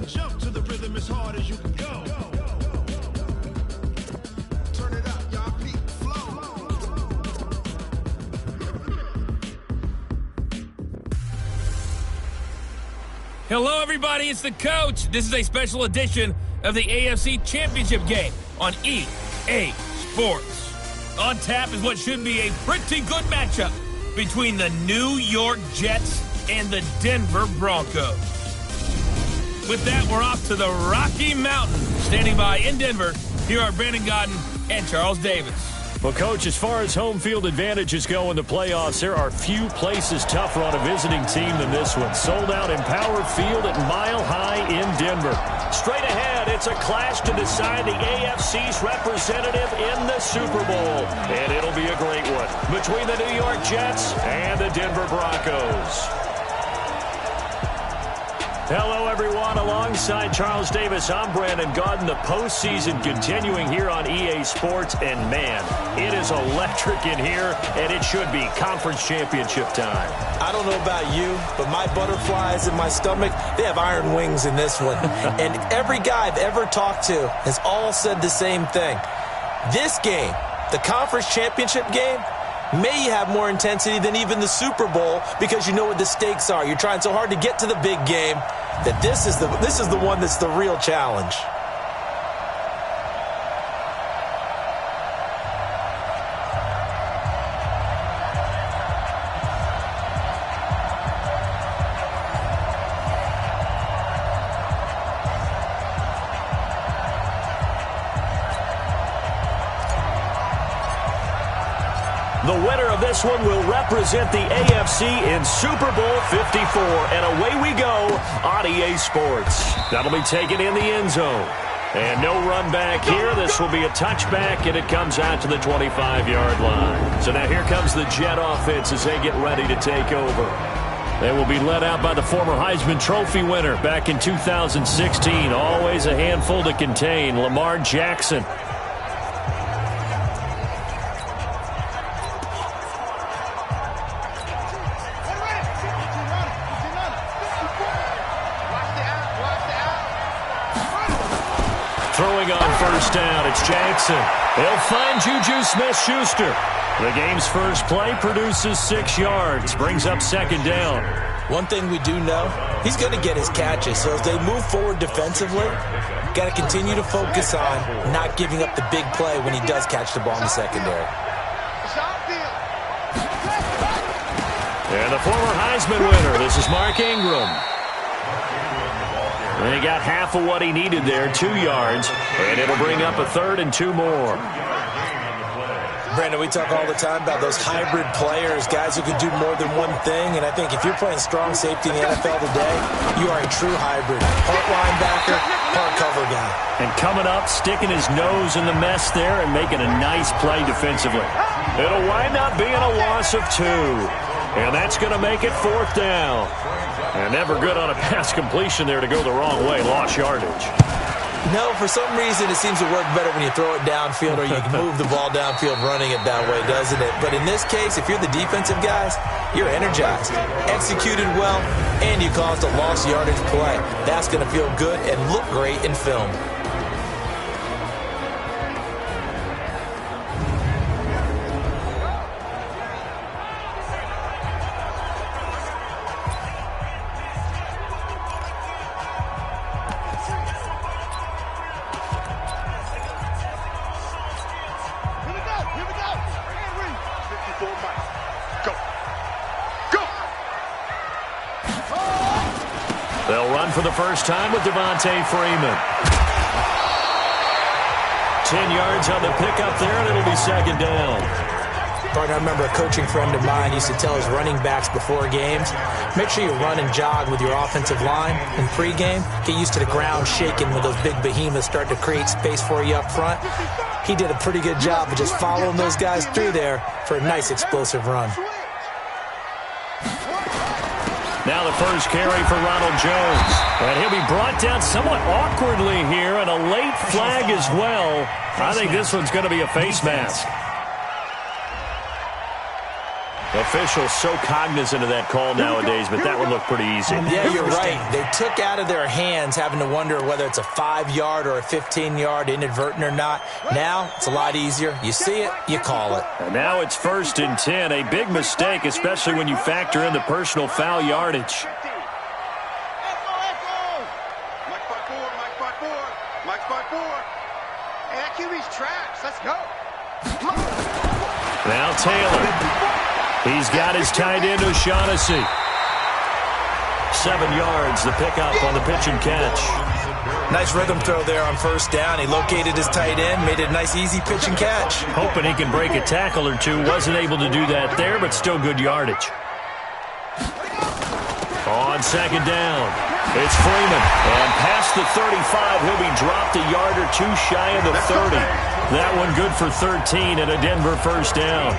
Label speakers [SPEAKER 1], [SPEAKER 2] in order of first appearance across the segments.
[SPEAKER 1] and jump to the rhythm as hard as you can go. Turn it up, y'all. Peak flow.
[SPEAKER 2] Hello, everybody. It's the coach. This is a special edition of the AFC Championship game on EA Sports. On tap is what should be a pretty good matchup between the New York Jets and the Denver Broncos. With that, we're off to the Rocky Mountains. Standing by in Denver, here are Brandon Godden and Charles Davis.
[SPEAKER 3] Well, Coach, as far as home field advantages go in the playoffs, there are few places tougher on a visiting team than this one. Sold out Empower Field at Mile High in Denver. Straight ahead, it's a clash to decide the AFC's representative in the Super Bowl. And it'll be a great one between the New York Jets and the Denver Broncos. Hello, everyone. Alongside Charles Davis, I'm Brandon Godden. The postseason continuing here on EA Sports. And, man, it is electric in here, and it should be conference championship time.
[SPEAKER 4] I don't know about you, but my butterflies in my stomach, they have iron wings in this one. And every guy I've ever talked to has all said the same thing. This game, the conference championship game, may have more intensity than even the Super Bowl because you know what the stakes are. You're trying so hard to get to the big game that this is the one that's the real challenge.
[SPEAKER 3] The winner of this one will represent the AFC in Super Bowl 54. And away we go on EA Sports. That'll be taken in the end zone. And no run back here. This will be a touchback, and it comes out to the 25-yard line. So now here comes the Jet offense as they get ready to take over. They will be led out by the former Heisman Trophy winner back in 2016. Always a handful to contain, Lamar Jackson. Throwing on first down, it's Jackson. They'll find Juju Smith-Schuster. The game's first play produces 6 yards, brings up second down.
[SPEAKER 4] One thing we do know, he's going to get his catches. So as they move forward defensively, got to continue to focus on not giving up the big play when he does catch the ball in the secondary.
[SPEAKER 3] And the former Heisman winner, this is Mark Ingram. And he got half of what he needed there, 2 yards, and it'll bring up a third and 2 more.
[SPEAKER 4] Brandon, we talk all the time about those hybrid players, guys who can do more than one thing, and I think if you're playing strong safety in the NFL today, you are a true hybrid. Part linebacker, part cover guy.
[SPEAKER 3] And coming up, sticking his nose in the mess there and making a nice play defensively. It'll wind up being a loss of 2. And that's going to make it 4th down. And never good on a pass completion there to go the wrong way. Lost yardage.
[SPEAKER 4] No, for some reason it seems to work better when you throw it downfield or you can move the ball downfield running it that way, doesn't it? But in this case, if you're the defensive guys, you're energized, executed well, and you caused a lost yardage play. That's going to feel good and look great in film.
[SPEAKER 3] They'll run for the first time with Devontae Freeman. 10 yards on the pickup there, and it'll be second down.
[SPEAKER 4] Partner, I remember a coaching friend of mine used to tell his running backs before games, make sure you run and jog with your offensive line. In pregame, get used to the ground shaking when those big behemoths start to create space for you up front. He did a pretty good job of just following those guys through there for a nice explosive run.
[SPEAKER 3] Now the first carry for Ronald Jones. And he'll be brought down somewhat awkwardly here, and a late flag as well. I think this one's going to be a face mask. Officials so cognizant of that call nowadays, but that one looked pretty easy.
[SPEAKER 4] Yeah, you're right. They took out of their hands having to wonder whether it's a 5-yard or a 15-yard, inadvertent or not. Now, it's a lot easier. You see it, you call it.
[SPEAKER 3] And now it's 1st and 10, a big mistake, especially when you factor in the personal foul yardage.
[SPEAKER 1] Let's go.
[SPEAKER 3] Now Taylor. He's got his tight end O'Shaughnessy. 7 yards, the pickup on the pitch and catch.
[SPEAKER 4] Nice rhythm throw there on 1st down. He located his tight end, made it a nice easy pitch and catch.
[SPEAKER 3] Hoping he can break a tackle or two. Wasn't able to do that there, but still good yardage. On 2nd down, it's Freeman. And past the 35, he'll be dropped a yard or two shy of the 30. That one good for 13 and a Denver 1st down.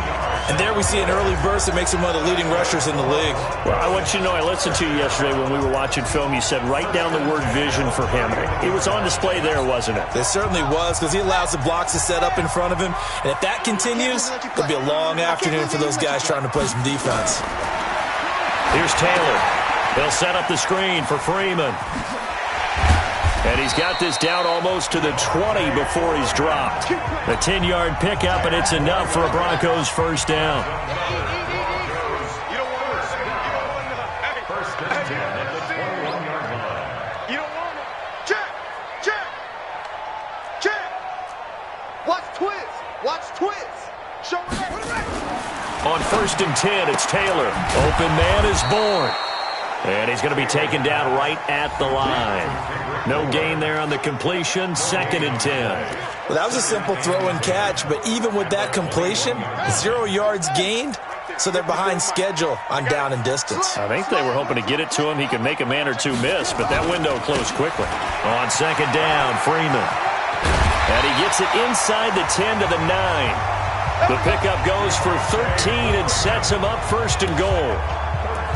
[SPEAKER 4] And there we see an early burst that makes him one of the leading rushers in the league.
[SPEAKER 3] Well, I want you to know, I listened to you yesterday when we were watching film. You said write down the word vision for him. It was on display there, wasn't it?
[SPEAKER 4] It certainly was, because he allows the blocks to set up in front of him. And if that continues, it'll be a long afternoon for those guys trying to play some defense.
[SPEAKER 3] Here's Taylor. They'll set up the screen for Freeman. And he's got this down almost to the 20 before he's dropped. A 10-yard pickup, and it's enough for a Broncos 1st down. On 1st and 10, it's Taylor. Open man is born. And he's going to be taken down right at the line. No gain there on the completion. 2nd and 10.
[SPEAKER 4] Well, that was a simple throw and catch, but even with that completion, 0 yards gained, so they're behind schedule on down and distance.
[SPEAKER 3] I think they were hoping to get it to him. He could make a man or two miss, but that window closed quickly. On 2nd down, Freeman. And he gets it inside the 10 to the 9. The pickup goes for 13 and sets him up 1st and goal.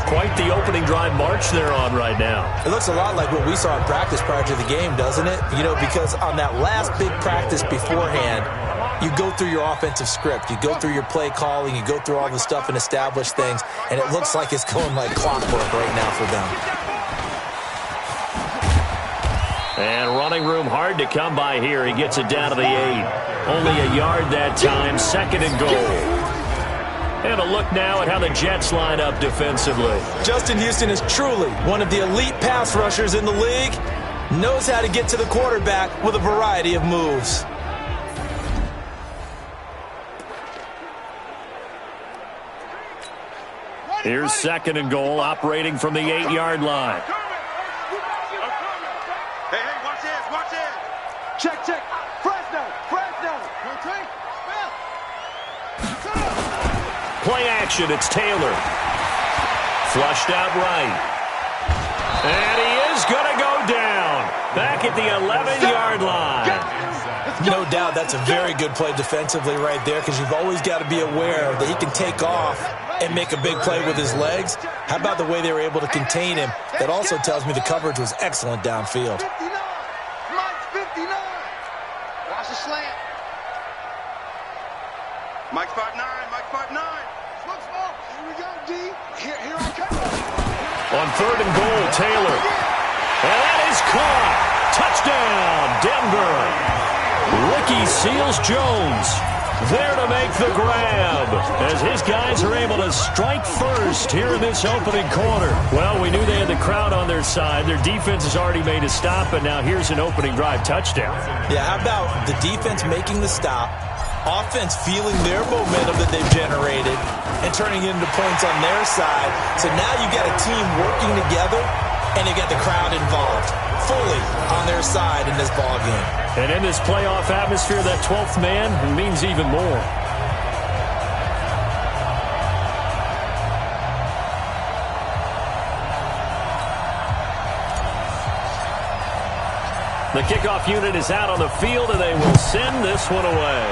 [SPEAKER 3] Quite the opening drive march they're on right now.
[SPEAKER 4] It looks a lot like what we saw in practice prior to the game, doesn't it? You know, because on that last big practice beforehand, you go through your offensive script. You go through your play calling. You go through all the stuff and establish things. And it looks like it's going like clockwork right now for them.
[SPEAKER 3] And running room hard to come by here. He gets it down to the 8. Only a yard that time. 2nd and goal. And a look now at how the Jets line up defensively.
[SPEAKER 4] Justin Houston is truly one of the elite pass rushers in the league. Knows how to get to the quarterback with a variety of moves.
[SPEAKER 3] Here's 2nd and goal, operating from the 8-yard line.
[SPEAKER 1] Hey, watch this, watch this. Check. Fresno.
[SPEAKER 3] Play action, it's Taylor. Flushed out right. And he is going to go down. Back at the 11-yard line.
[SPEAKER 4] No doubt that's a very good play defensively right there, because you've always got to be aware that he can take off and make a big play with his legs. How about the way they were able to contain him? That also tells me the coverage was excellent downfield.
[SPEAKER 1] 59. Mike's 59. Watch the slant. Mike's 5'9". Smoke. Here we go, D. Here I come.
[SPEAKER 3] On 3rd and goal, Taylor. And that is caught. Touchdown, Denver. Ricky Seals-Jones there to make the grab as his guys are able to strike first here in this opening quarter. Well, we knew they had the crowd on their side. Their defense has already made a stop, and now here's an opening drive touchdown.
[SPEAKER 4] Yeah, how about the defense making the stop, offense feeling their momentum that they've generated, and turning it into points on their side. So now you've got a team working together, and you've got the crowd involved fully on their side in this ball game.
[SPEAKER 3] And in this playoff atmosphere, that 12th man means even more. The kickoff unit is out on the field, and they will send this one away.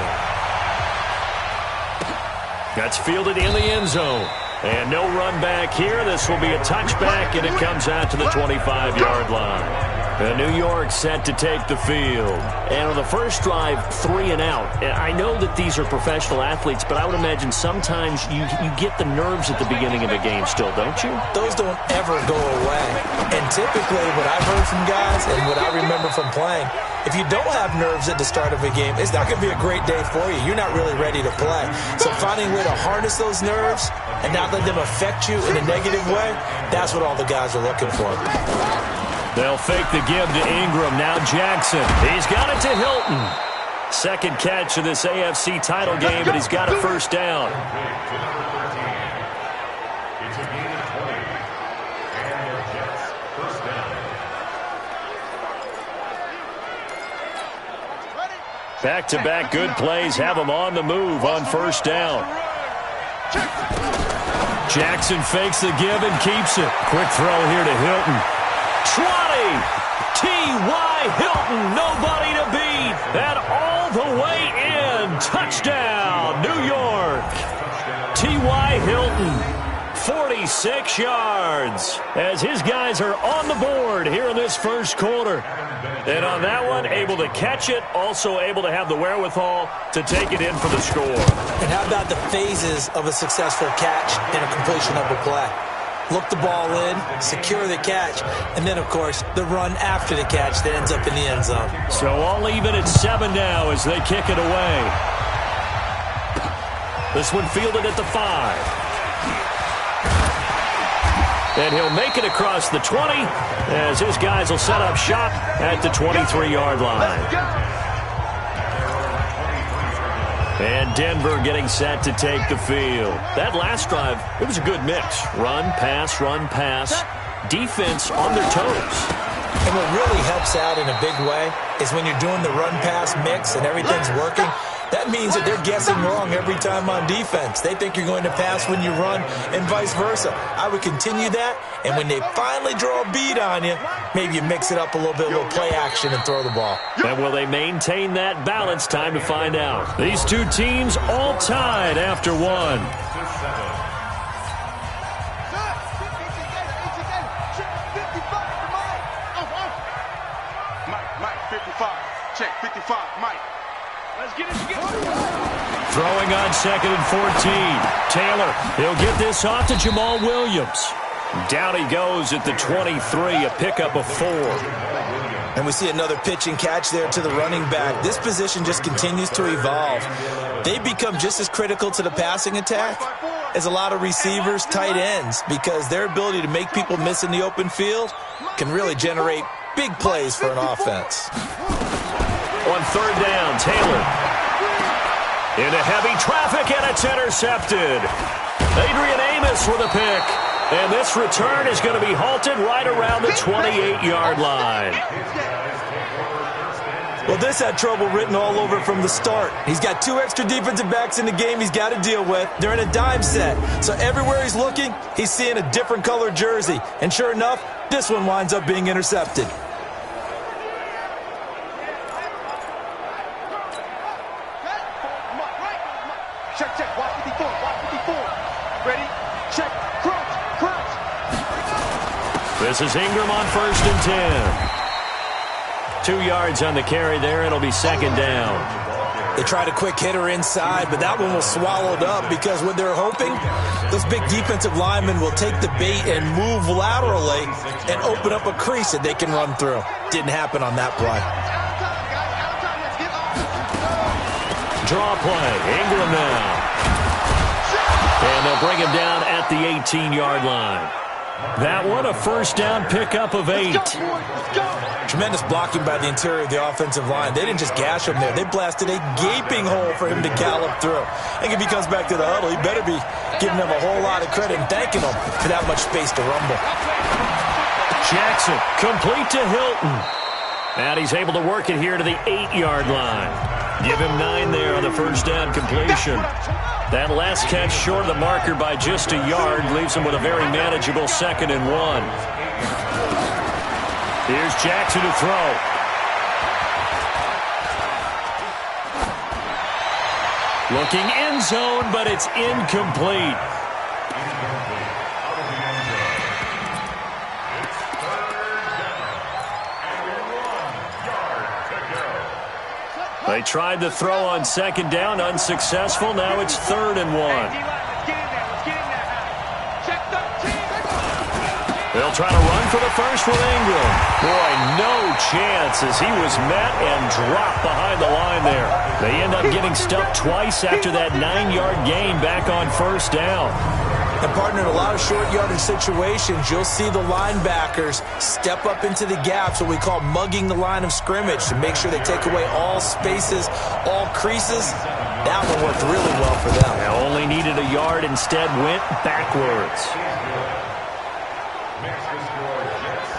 [SPEAKER 3] That's fielded in the end zone. And no run back here. This will be a touchback, and it comes out to the 25-yard line. New York set to take the field. And on the first drive, 3 and out. I know that these are professional athletes, but I would imagine sometimes you get the nerves at the beginning of a game still, don't you?
[SPEAKER 4] Those don't ever go away. And typically what I've heard from guys and what I remember from playing, if you don't have nerves at the start of a game, it's not going to be a great day for you. You're not really ready to play. So finding a way to harness those nerves and not let them affect you in a negative way, that's what all the guys are looking for.
[SPEAKER 3] They'll fake the give to Ingram. Now Jackson. He's got it to Hilton. Second catch of this AFC title game, but he's got a first down. Back-to-back good plays have him on the move on first down. Jackson fakes the give and keeps it. Quick throw here to Hilton. 20! T.Y. Hilton, nobody to beat. And all the way in. Touchdown, New York. T.Y. Hilton, 46 yards. As his guys are on the board here in this first quarter. And on that one, able to catch it, also able to have the wherewithal to take it in for the score.
[SPEAKER 4] And how about the phases of a successful catch and a completion of a play? Look the ball in, secure the catch, and then, of course, the run after the catch that ends up in the end zone.
[SPEAKER 3] So all even at 7 now as they kick it away. This one fielded at the 5. And he'll make it across the 20 as his guys will set up shop at the 23-yard line. And Denver getting set to take the field. That last drive, it was a good mix. Run, pass, defense on their toes.
[SPEAKER 4] And what really helps out in a big way is when you're doing the run-pass mix and everything's working, that means that they're guessing wrong every time on defense. They think you're going to pass when you run and vice versa. I would continue that, and when they finally draw a bead on you, maybe you mix it up a little bit, a little play action, and throw the ball.
[SPEAKER 3] And will they maintain that balance? Time to find out. These two teams all tied after one.
[SPEAKER 1] Mike, 55. Check, 55, Mike. Let's get it together.
[SPEAKER 3] Throwing on 2nd and 14. Taylor, he'll get this off to Jamal Williams. Down he goes at the 23, a pickup of 4.
[SPEAKER 4] And we see another pitch and catch there to the running back. This position just continues to evolve. They become just as critical to the passing attack as a lot of receivers, tight ends, because their ability to make people miss in the open field can really generate big plays for an offense.
[SPEAKER 3] On 3rd down, Taylor. Into heavy traffic, and it's intercepted. Adrian Amos with a pick. And this return is going to be halted right around the 28-yard line.
[SPEAKER 4] Well, this had trouble written all over from the start. He's got 2 extra defensive backs in the game he's got to deal with. They're in a dime set. So everywhere he's looking, he's seeing a different color jersey. And sure enough, this one winds up being intercepted.
[SPEAKER 1] Check, watch 54, Ready, check, crouch.
[SPEAKER 3] This is Ingram on 1st and 10. 2 yards on the carry there. It'll be 2nd down.
[SPEAKER 4] They tried a quick hitter inside, but that one was swallowed up because what they're hoping, those big defensive linemen will take the bait and move laterally and open up a crease that they can run through. Didn't happen on that play.
[SPEAKER 3] Draw play. Ingram now. And they'll bring him down at the 18-yard line. That one, a first down pickup of 8.
[SPEAKER 4] Tremendous blocking by the interior of the offensive line. They didn't just gash him there. They blasted a gaping hole for him to gallop through. I think if he comes back to the huddle, he better be giving them a whole lot of credit and thanking them for that much space to rumble.
[SPEAKER 3] Jackson, complete to Hilton. And he's able to work it here to the 8-yard line. Give him 9 there on the first down completion. That last catch short of the marker by just a yard leaves him with a very manageable 2nd and 1. Here's Jackson to throw. Looking end zone, but it's incomplete. They tried to throw on second down, unsuccessful. Now it's 3rd and 1. They'll try to run for the first with Ingram. Boy, no chance as he was met and dropped behind the line there. They end up getting stuffed twice after that 9-yard gain back on 1st down.
[SPEAKER 4] And, partner, in a lot of short yardage situations, you'll see the linebackers step up into the gaps, what we call mugging the line of scrimmage, to make sure they take away all spaces, all creases. That one worked really well for them.
[SPEAKER 3] They only needed a yard, instead went backwards.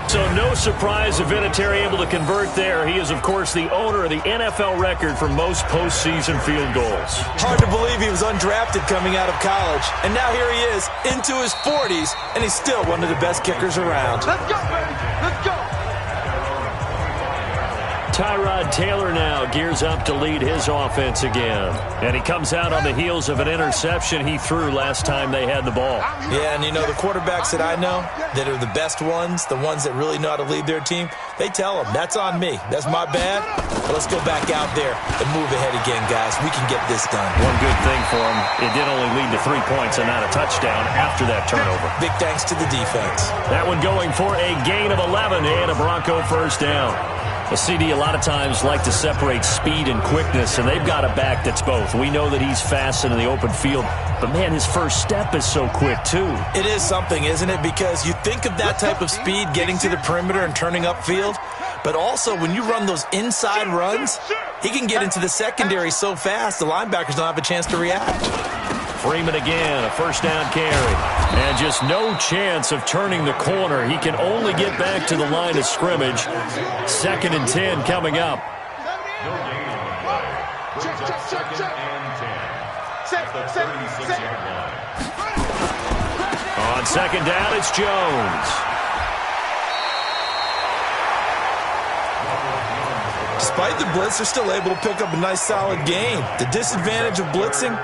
[SPEAKER 3] So no surprise if Vinatieri able to convert there. He is, of course, the owner of the NFL record for most postseason field goals.
[SPEAKER 4] Hard to believe he was undrafted coming out of college. And now here he is, into his 40s, and he's still one of the best kickers around.
[SPEAKER 1] Let's go, baby. Let's go.
[SPEAKER 3] Tyrod Taylor now gears up to lead his offense again. And he comes out on the heels of an interception he threw last time they had the ball.
[SPEAKER 4] Yeah, and you know, the quarterbacks that I know that are the best ones, the ones that really know how to lead their team, they tell them, that's on me. That's my bad. But let's go back out there and move ahead again, guys. We can get this done.
[SPEAKER 3] One good thing for him, it did only lead to 3 points and not a touchdown after that turnover.
[SPEAKER 4] Big thanks to the defense.
[SPEAKER 3] That one going for a gain of 11 and a Bronco first down. The CD a lot of times like to separate speed and quickness, and they've got a back that's both. We know that he's fast in the open field, but, man, his first step is so quick, too.
[SPEAKER 4] It is something, isn't it? Because you think of that type of speed getting to the perimeter and turning upfield, but also when you run those inside runs, he can get into the secondary so fast the linebackers don't have a chance to react.
[SPEAKER 3] Freeman again, a first down carry. And just no chance of turning the corner. He can only get back to the line of scrimmage. 2nd and 10 coming up. On 2nd down, it's Jones.
[SPEAKER 4] Despite the blitz, they're still able to pick up a nice solid gain. The disadvantage of blitzing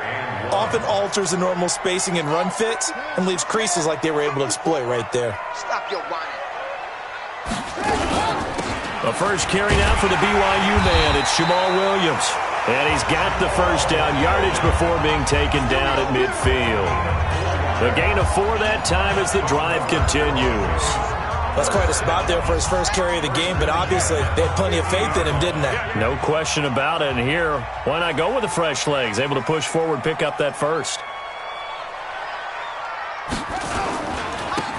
[SPEAKER 4] often alters the normal spacing and run fits and leaves creases like they were able to exploit right there.
[SPEAKER 1] Stop your whining.
[SPEAKER 3] The first carry now for the BYU man. It's Jamal Williams. And he's got the first down yardage before being taken down at midfield. The gain of 4 that time as the drive continues.
[SPEAKER 4] That's quite a spot there for his first carry of the game, but obviously they had plenty of faith in him, didn't they?
[SPEAKER 3] No question about it. And here, why not go with the fresh legs? Able to push forward, pick up that first.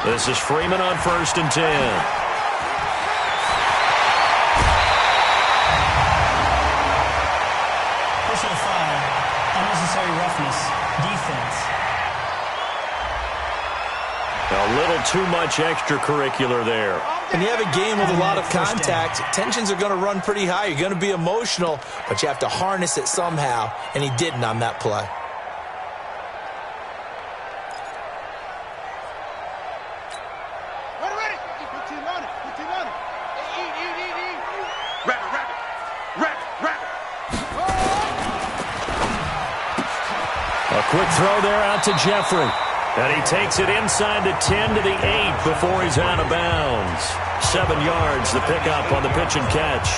[SPEAKER 3] This is Freeman on 1st and 10.
[SPEAKER 5] Personal foul, unnecessary roughness, defense.
[SPEAKER 3] A little too much extracurricular there.
[SPEAKER 4] When you have a game with a lot of contact, tensions are going to run pretty high. You're going to be emotional, but you have to harness it somehow, and he didn't on that play.
[SPEAKER 1] Ready. Good team on it. Good team on it. Eat. Rabbit.
[SPEAKER 3] A quick throw there out to Jeffrey. And he takes it inside the 10 to the 8 before he's out of bounds. 7 yards, the pickup on the pitch and catch.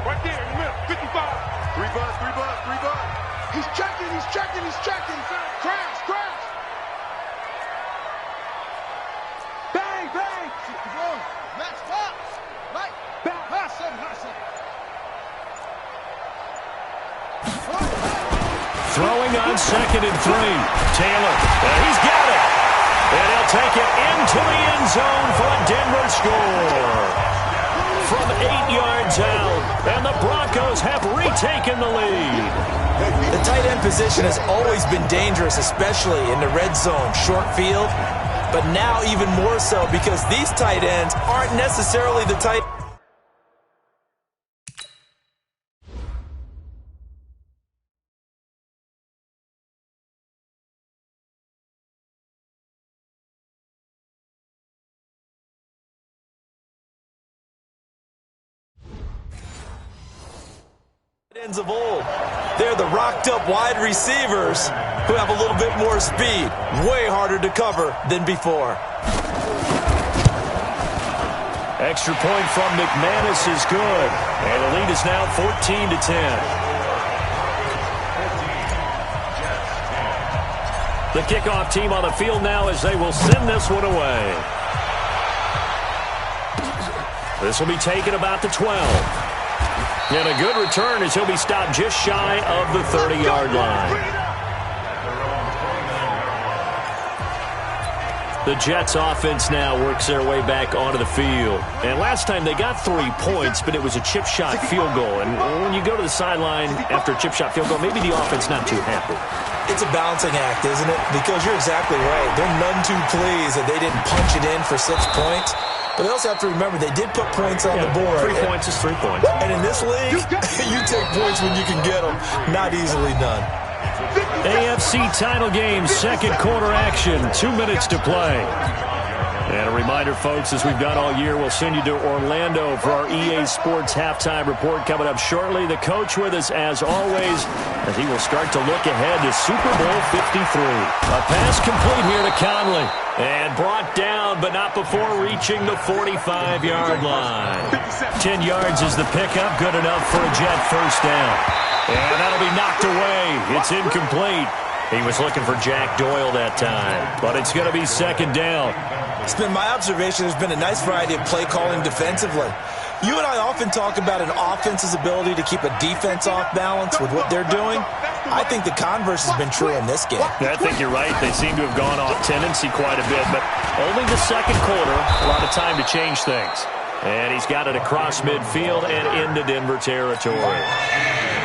[SPEAKER 1] Right there in the middle. 55. 3 bus. He's checking. Crash. Bang. Match up. Right. Back. High seven.
[SPEAKER 3] Throwing on 2nd and 3. Taylor, he's got it. And he'll take it into the end zone for a Denver score. From 8 yards out, and the Broncos have retaken the lead.
[SPEAKER 4] The tight end position has always been dangerous, especially in the red zone, short field. But now even more so because these tight ends aren't necessarily the tight ends of old. They're the rocked-up wide receivers who have a little bit more speed. Way harder to cover than before.
[SPEAKER 3] Extra point from McManus is good. And the lead is now 14-10. The kickoff team on the field now as they will send this one away. This will be taken about the 12. And a good return as he'll be stopped just shy of the 30-yard line. The Jets offense now works their way back onto the field. And last time they got 3 points, but it was a chip shot field goal. And when you go to the sideline after a chip shot field goal, maybe the offense not too happy.
[SPEAKER 4] It's a balancing act, isn't it? Because you're exactly right. They're none too pleased that they didn't punch it in for 6 points. But they also have to remember they did put points on the board.
[SPEAKER 3] 3 points is 3 points.
[SPEAKER 4] And in this league, you take points when you can get them. Not easily done.
[SPEAKER 3] AFC title game, second quarter action, 2 minutes to play. And a reminder, folks, as we've done all year, we'll send you to Orlando for our EA Sports halftime report coming up shortly. The coach with us, as always, as he will start to look ahead to Super Bowl 53. A pass complete here to Conley. And brought down, but not before reaching the 45-yard line. 10 yards is the pickup, good enough for a Jet first down. And that'll be knocked away. It's incomplete. He was looking for Jack Doyle that time, but it's going to be second down.
[SPEAKER 4] It's been my observation there's been a nice variety of play calling defensively. You and I often talk about an offense's ability to keep a defense off balance with what they're doing. I think the converse has been true in this game.
[SPEAKER 3] I think you're right. They seem to have gone off tendency quite a bit, but only the second quarter, a lot of time to change things. And he's got it across midfield and into Denver territory.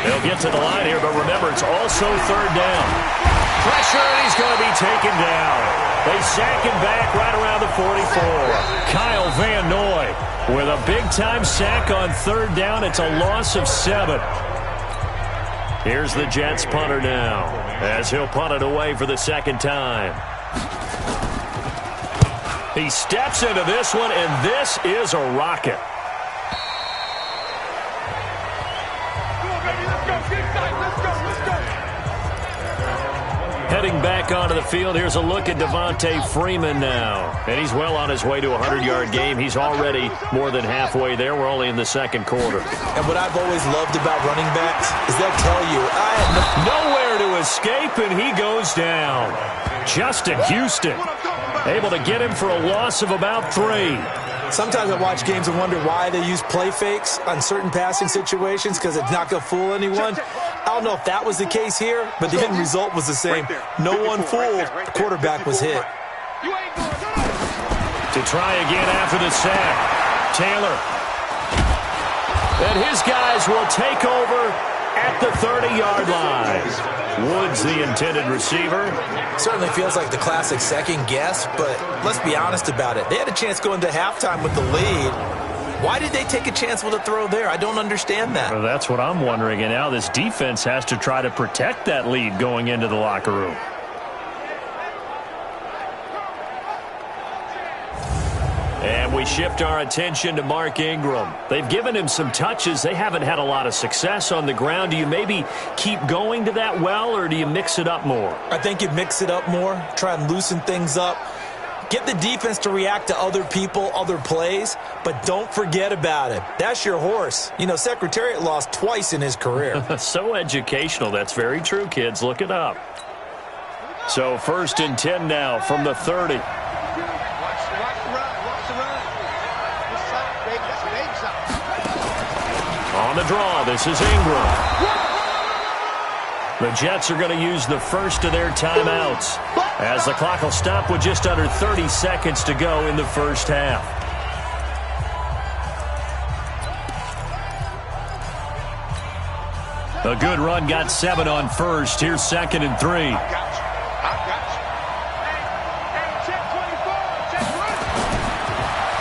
[SPEAKER 3] They'll get to the line here, but remember, it's also third down. Pressure, and he's going to be taken down. They sack him back right around the 44. Kyle Van Noy with a big-time sack on third down. It's a loss of 7. Here's the Jets punter now, as he'll punt it away for the second time. He steps into this one, and this is a rocket. Heading back onto the field, here's a look at Devontae Freeman now. And he's well on his way to a 100-yard game. He's already more than halfway there. We're only in the second quarter.
[SPEAKER 4] And what I've always loved about running backs is they'll tell you, I have
[SPEAKER 3] nowhere to escape, and he goes down. Justin Houston able to get him for a loss of about 3.
[SPEAKER 4] Sometimes I watch games and wonder why they use play fakes on certain passing situations because it's not going to fool anyone. I don't know if that was the case here, but the end result was the same. No one fooled. The quarterback was hit.
[SPEAKER 3] To try again after the sack, Taylor. And his guys will take over at the 30-yard line. Woods, the intended receiver.
[SPEAKER 4] Certainly feels like the classic second guess, but let's be honest about it. They had a chance going to halftime with the lead. Why did they take a chance with a throw there? I don't understand that.
[SPEAKER 3] Well, that's what I'm wondering, and now this defense has to try to protect that lead going into the locker room. And we shift our attention to Mark Ingram. They've given him some touches. They haven't had a lot of success on the ground. Do you maybe keep going to that well, or do you mix it up more?
[SPEAKER 4] I think you mix it up more, try and loosen things up. Get the defense to react to other people, other plays, but don't forget about it. That's your horse. You know, Secretariat lost twice in his career.
[SPEAKER 3] So educational. That's very true, kids. Look it up. So 1st and 10 now from the 30. On the draw, this is Ingram. The Jets are going to use the first of their timeouts as the clock will stop with just under 30 seconds to go in the first half. A good run, got 7 on first. Here's 2nd and 3.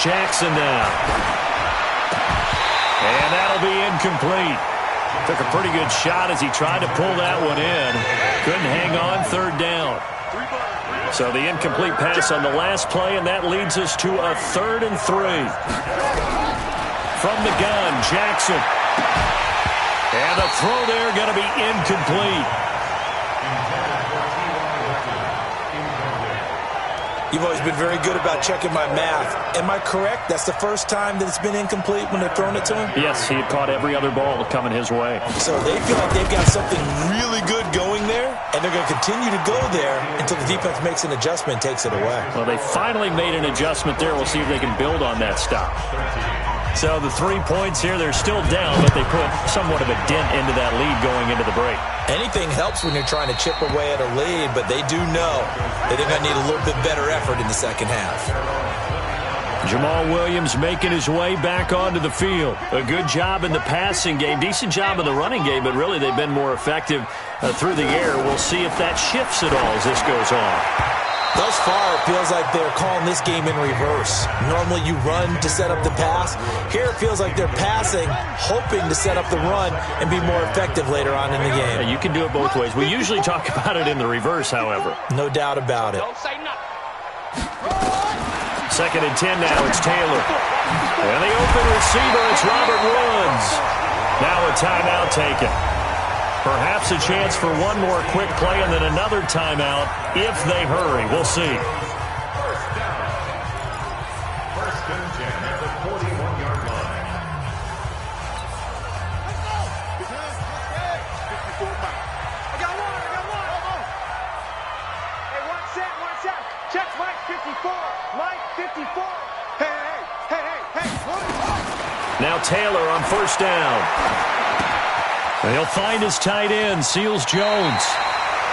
[SPEAKER 3] Jackson now. And that'll be incomplete. Took a pretty good shot as he tried to pull that one in. Couldn't hang on, 3rd down. So the incomplete pass on the last play, and that leads us to a 3rd and 3. From the gun, Jackson. And the throw there going to be incomplete.
[SPEAKER 4] You've always been very good about checking my math. Am I correct? That's the first time that it's been incomplete when they've thrown it to him?
[SPEAKER 3] Yes, he had caught every other ball coming his way.
[SPEAKER 4] So they feel like they've got something really good going there, and they're going to continue to go there until the defense makes an adjustment and takes it away.
[SPEAKER 3] Well, they finally made an adjustment there. We'll see if they can build on that stop. So the 3 points here, they're still down, but they put somewhat of a dent into that lead going into the break.
[SPEAKER 4] Anything helps when you're trying to chip away at a lead, but they do know that they're going to need a little bit better effort in the second half.
[SPEAKER 3] Jamal Williams making his way back onto the field. A good job in the passing game, decent job in the running game, but really they've been more effective through the air. We'll see if that shifts at all as this goes on.
[SPEAKER 4] Thus far, it feels like they're calling this game in reverse. Normally you run to set up the pass. Here it feels like they're passing, hoping to set up the run and be more effective later on in the game.
[SPEAKER 3] Yeah, you can do it both ways. We usually talk about it in the reverse, however.
[SPEAKER 4] No doubt about it.
[SPEAKER 3] Second and 10 now, it's Taylor. And the open receiver, it's Robert Woods. Now a timeout taken. Perhaps a chance for one more quick play and then another timeout if they hurry. We'll see.
[SPEAKER 6] First and 10 at the 41-yard line.
[SPEAKER 1] I got one. Hey, one set. Check Mike 54. Mike 54. Hey.
[SPEAKER 3] Now Taylor on first down. He'll find his tight end, Seals Jones.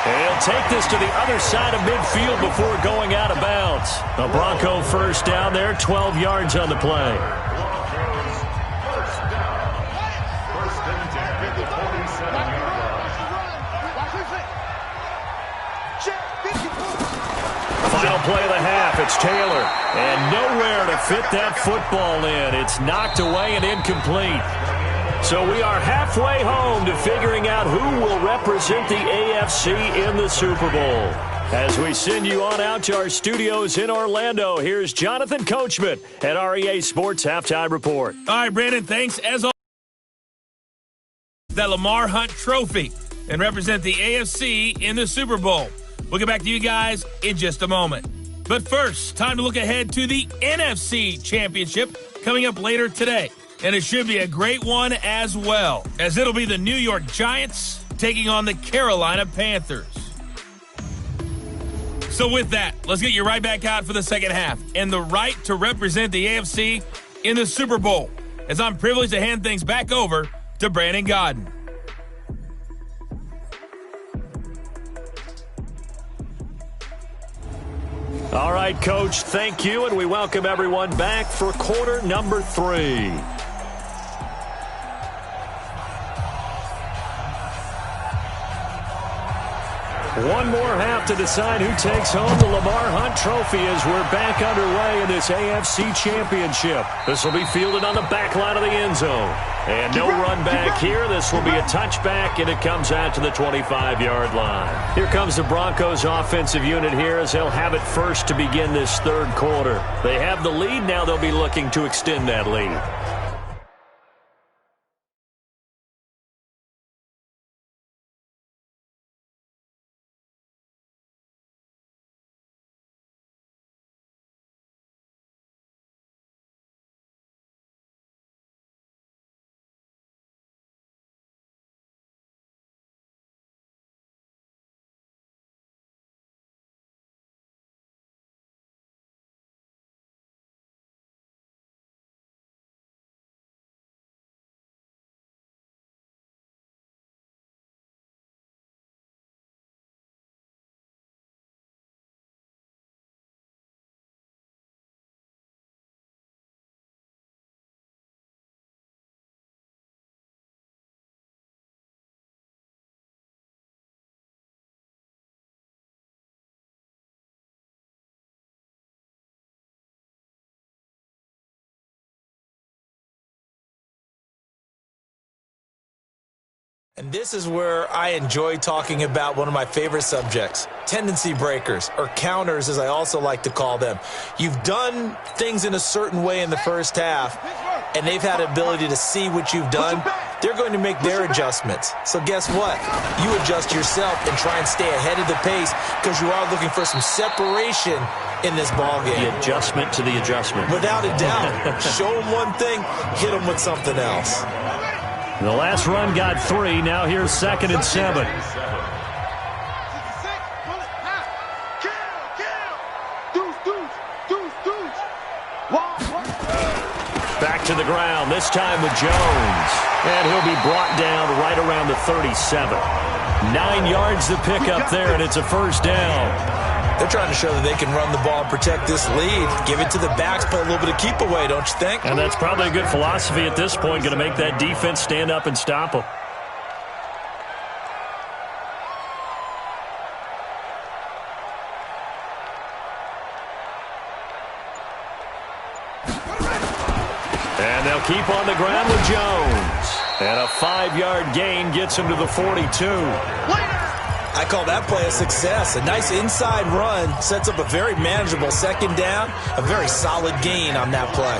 [SPEAKER 3] He'll take this to the other side of midfield before going out of bounds. A Bronco first down there, 12 yards on the play.
[SPEAKER 6] First and 10 at the 47-yard line.
[SPEAKER 3] Final play of the half, it's Taylor. And nowhere to fit that football in. It's knocked away and incomplete. So we are halfway home to figuring out who will represent the AFC in the Super Bowl. As we send you on out to our studios in Orlando, here's Jonathan Coachman at REA Sports Halftime Report.
[SPEAKER 2] All right, Brandon, thanks as always. That Lamar Hunt Trophy and represent the AFC in the Super Bowl. We'll get back to you guys in just a moment. But first, time to look ahead to the NFC Championship coming up later today. And it should be a great one as well, as it'll be the New York Giants taking on the Carolina Panthers. So with that, let's get you right back out for the second half and the right to represent the AFC in the Super Bowl, as I'm privileged to hand things back over to Brandon Godden.
[SPEAKER 3] All right, Coach, thank you, and we welcome everyone back for quarter number 3. One more half to decide who takes home the Lamar Hunt Trophy as we're back underway in this AFC Championship. This will be fielded on the back line of the end zone. And no run back here. This will be a touchback, and it comes out to the 25-yard line. Here comes the Broncos offensive unit here as they'll have it first to begin this third quarter. They have the lead. Now they'll be looking to extend that lead.
[SPEAKER 4] And this is where I enjoy talking about one of my favorite subjects, tendency breakers, or counters as I also like to call them. You've done things in a certain way in the first half, and they've had the ability to see what you've done, they're going to make their adjustments. So guess what? You adjust yourself and try and stay ahead of the pace because you are looking for some separation in this ball game.
[SPEAKER 3] The adjustment to the adjustment.
[SPEAKER 4] Without a doubt. Show them one thing, hit them with something else.
[SPEAKER 3] The last run got 3. Now here's 2nd and 7. Back to the ground, this time with Jones. And he'll be brought down right around the 37. 9 yards to pick up there, and it's a first down.
[SPEAKER 4] They're trying to show that they can run the ball and protect this lead. Give it to the backs, play a little bit of keep away, don't you think?
[SPEAKER 3] And that's probably a good philosophy at this point, going to make that defense stand up and stop them. And they'll keep on the ground with Jones. And a 5-yard gain gets him to the 42.
[SPEAKER 4] I call that play a success. A nice inside run sets up a very manageable 2nd down. A very solid gain on that play.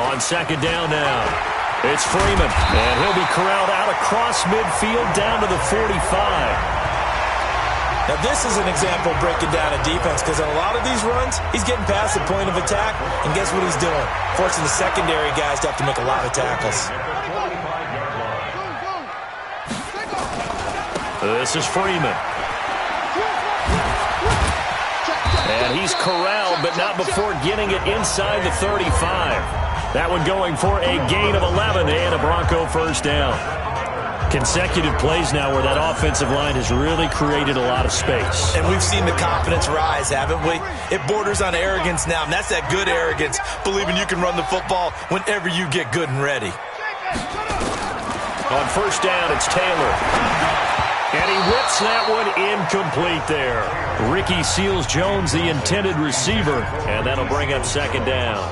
[SPEAKER 3] On 2nd down now, it's Freeman. And he'll be corralled out across midfield down to the 45.
[SPEAKER 4] Now, this is an example of breaking down a defense because on a lot of these runs, he's getting past the point of attack, and guess what he's doing? Forcing the secondary guys to have to make a lot of tackles.
[SPEAKER 3] This is Freeman. And he's corralled, but not before getting it inside the 35. That one going for a gain of 11 and a Bronco first down. Consecutive plays now where that offensive line has really created a lot of space.
[SPEAKER 4] And we've seen the confidence rise, haven't we? It borders on arrogance now, and that's that good arrogance, believing you can run the football whenever you get good and ready.
[SPEAKER 3] On first down, it's Taylor. And he whips that one incomplete there. Ricky Seals-Jones, the intended receiver, and that'll bring up 2nd down.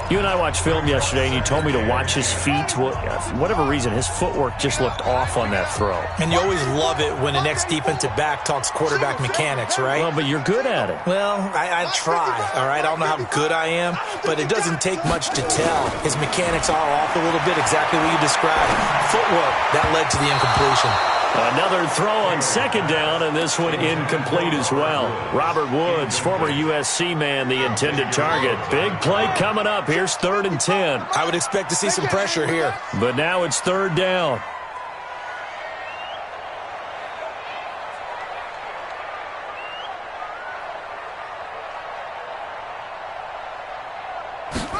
[SPEAKER 3] You and I watched film yesterday, and you told me to watch his feet. For whatever reason, his footwork just looked off on that throw.
[SPEAKER 4] And you always love it when the next defensive back talks quarterback mechanics, right?
[SPEAKER 3] Well, but you're good at it.
[SPEAKER 4] Well, I try, all right? I don't know how good I am, but it doesn't take much to tell. His mechanics are off a little bit, exactly what you described. Footwork, that led to the incompletion.
[SPEAKER 3] Another throw on 2nd down, and this one incomplete as well. Robert Woods, former USC man, the intended target. Big play coming up. Here's 3rd and 10.
[SPEAKER 4] I would expect to see some pressure here.
[SPEAKER 3] But now it's 3rd down.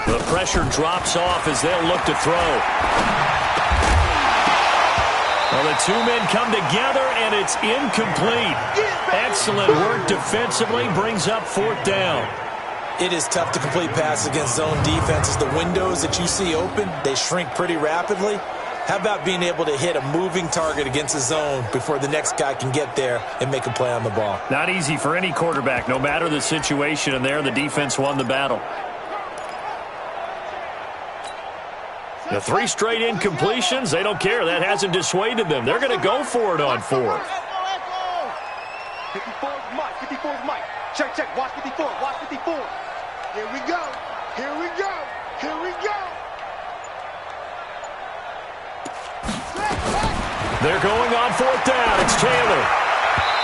[SPEAKER 3] The pressure drops off as they'll look to throw. Well, the 2 men come together, and it's incomplete. Excellent work defensively, brings up 4th down.
[SPEAKER 4] It is tough to complete passes against zone defenses. The windows that you see open, they shrink pretty rapidly. How about being able to hit a moving target against a zone before the next guy can get there and make a play on the ball?
[SPEAKER 3] Not easy for any quarterback, no matter the situation, and there the defense won the battle. The 3 straight incompletions, they don't care. That hasn't dissuaded them. They're going to go for it on 4th.
[SPEAKER 1] 54's Mike. 54's Mike. Check, check. Watch 54. Watch 54. Here we go. Here we go. Here we go.
[SPEAKER 3] They're going on 4th down. It's Taylor.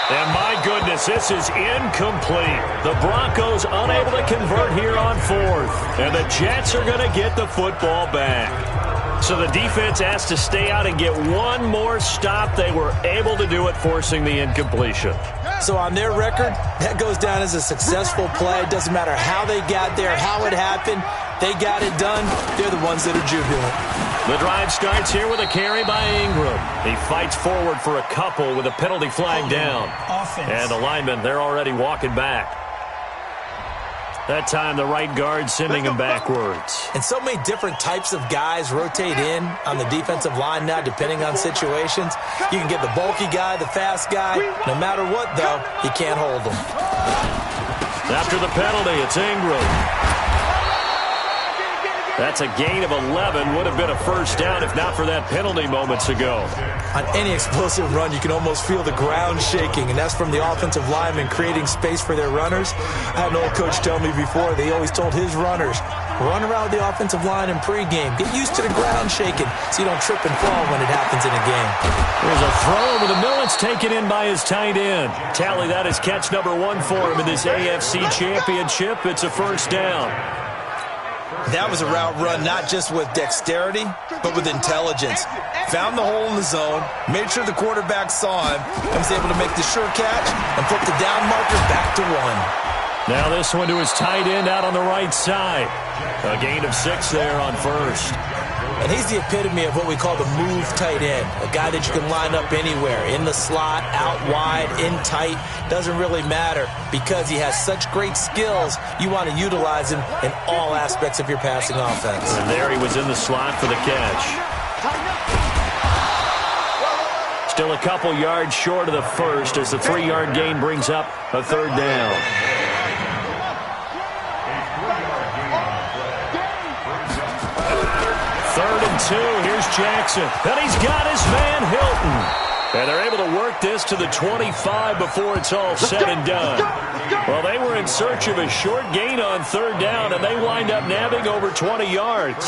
[SPEAKER 3] And my goodness, this is incomplete. The Broncos unable to convert here on 4th. And the Jets are going to get the football back. So the defense asked to stay out and get one more stop. They were able to do it, forcing the incompletion.
[SPEAKER 4] So on their record, that goes down as a successful play. It doesn't matter how they got there, how it happened. They got it done. They're the ones that are jubilant.
[SPEAKER 3] The drive starts here with a carry by Ingram. He fights forward for a couple with a penalty flag down. And the linemen, they're already walking back. That time, the right guard sending him backwards.
[SPEAKER 4] And so many different types of guys rotate in on the defensive line now, depending on situations. You can get the bulky guy, the fast guy. No matter what, though, you can't hold them.
[SPEAKER 3] After the penalty, it's Ingram. That's a gain of 11. Would have been a first down if not for that penalty moments ago.
[SPEAKER 4] On any explosive run, you can almost feel the ground shaking, and that's from the offensive linemen creating space for their runners. I had an old coach tell me before, they always told his runners, run around the offensive line in pregame. Get used to the ground shaking so you don't trip and fall when it happens in a game.
[SPEAKER 3] There's a throw over the middle. It's taken in by his tight end. Tally that as catch number 1 for him in this AFC Championship. It's a first down.
[SPEAKER 4] That was a route run not just with dexterity, but with intelligence. Found the hole in the zone, made sure the quarterback saw him, and was able to make the sure catch and flip the down marker back to 1.
[SPEAKER 3] Now this one to his tight end out on the right side. A gain of 6 there on first.
[SPEAKER 4] And he's the epitome of what we call the move tight end. A guy that you can line up anywhere. In the slot, out wide, in tight. Doesn't really matter because he has such great skills. You want to utilize him in all aspects of your passing offense.
[SPEAKER 3] And there he was in the slot for the catch. Still a couple yards short of the first as the 3-yard gain brings up a third down. Third and 2. Here's Jackson. And he's got his man Hilton. And they're able to work this to the 25 before it's all said and done. Well, they were in search of a short gain on third down, and they wind up nabbing over 20 yards.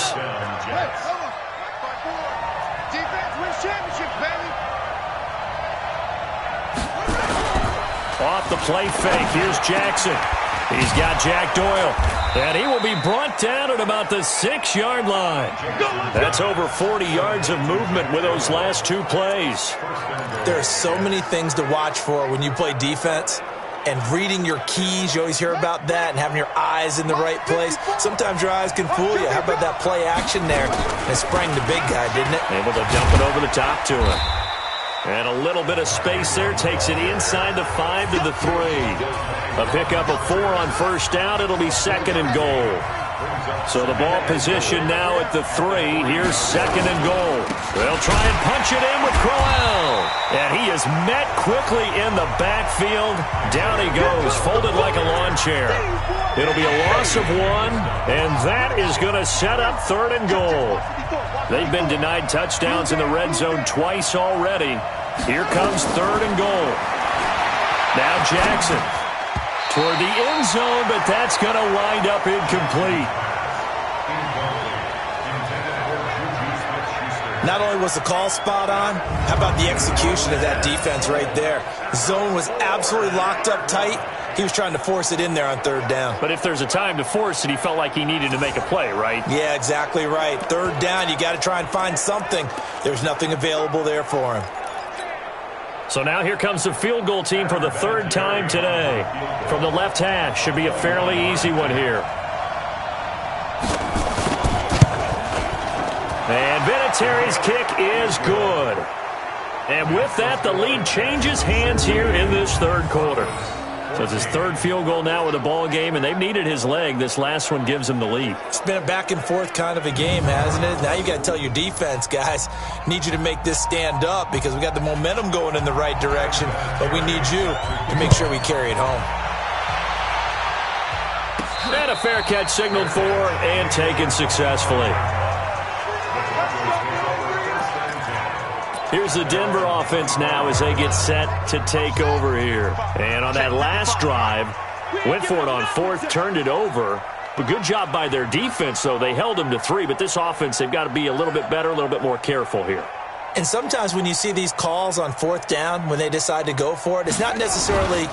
[SPEAKER 3] Off the play fake. Here's Jackson. He's got Jack Doyle. And he will be brought down at about the 6-yard line. That's over 40 yards of movement with those last 2 plays.
[SPEAKER 4] There are so many things to watch for when you play defense. And reading your keys, you always hear about that, and having your eyes in the right place. Sometimes your eyes can fool you. How about that play action there? And it sprang the big guy, didn't it?
[SPEAKER 3] Able to dump it over the top to him. And a little bit of space there takes it inside the 5 to the 3. A pickup of 4 on first down. It'll be 2nd and goal. So the ball position now at the 3. Here's 2nd and goal. They'll try and punch it in with Crowell. And he is met quickly in the backfield. Down he goes, folded like a lawn chair. It'll be a loss of 1, and that is going to set up 3rd and goal. They've been denied touchdowns in the red zone twice already. Here comes 3rd and goal. Now Jackson toward the end zone, but that's going to wind up incomplete.
[SPEAKER 4] Not only was the call spot on, how about the execution of that defense right there? The zone was absolutely locked up tight. He was trying to force it in there on 3rd down.
[SPEAKER 3] But if there's a time to force it, he felt like he needed to make a play, right?
[SPEAKER 4] Yeah, exactly right. 3rd down, you got to try and find something. There's nothing available there for him.
[SPEAKER 3] So now here comes the field goal team for the 3rd time today. From the left hash, should be a fairly easy one here. And Vinatieri's kick is good. And with that, the lead changes hands here in this 3rd quarter. So it's his 3rd field goal now with a ball game, and they've needed his leg. This last one gives him the lead. It's
[SPEAKER 4] been a back-and-forth kind of a game, hasn't it? Now you got to tell your defense, guys, need you to make this stand up because we got the momentum going in the right direction, but we need you to make sure we carry it home.
[SPEAKER 3] And a fair catch signaled for and taken successfully. Here's the Denver offense now as they get set to take over here. And on that last drive, went for it on 4th, turned it over. But good job by their defense, though. They held them to 3, but this offense, they've got to be a little bit better, a little bit more careful here.
[SPEAKER 4] And sometimes when you see these calls on 4th down, when they decide to go for it, it's not necessarily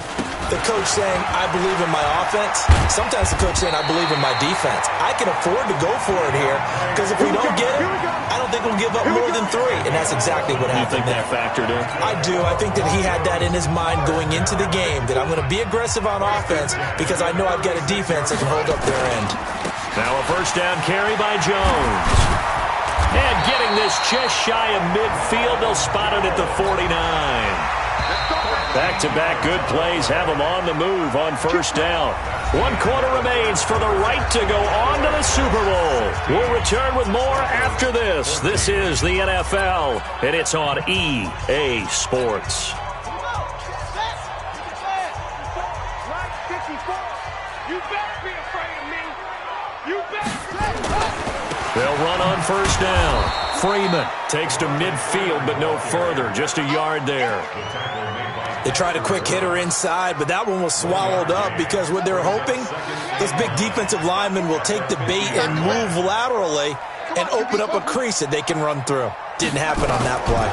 [SPEAKER 4] the coach saying, I believe in my offense. Sometimes the coach saying, I believe in my defense. I can afford to go for it here because if we don't get it, I don't think we'll give up more than 3. And that's exactly what happened.
[SPEAKER 3] You think that factored in?
[SPEAKER 4] I do. I think that he had that in his mind going into the game, that I'm going to be aggressive on offense because I know I've got a defense that can hold up their end.
[SPEAKER 3] Now a first down carry by Jones. And getting this just shy of midfield, they'll spot it at the 49. Back-to-back good plays have them on the move on first down. 1 quarter remains for the right to go on to the Super Bowl. We'll return with more after this. This is the NFL, and it's on EA Sports.
[SPEAKER 1] You better be afraid of me. You better.
[SPEAKER 3] first down. Freeman takes to midfield, but no further. Just a yard there.
[SPEAKER 4] They tried a quick hitter inside, but that one was swallowed up because what they're hoping, those big defensive linemen will take the bait and move laterally and open up a crease that they can run through. Didn't happen on that play.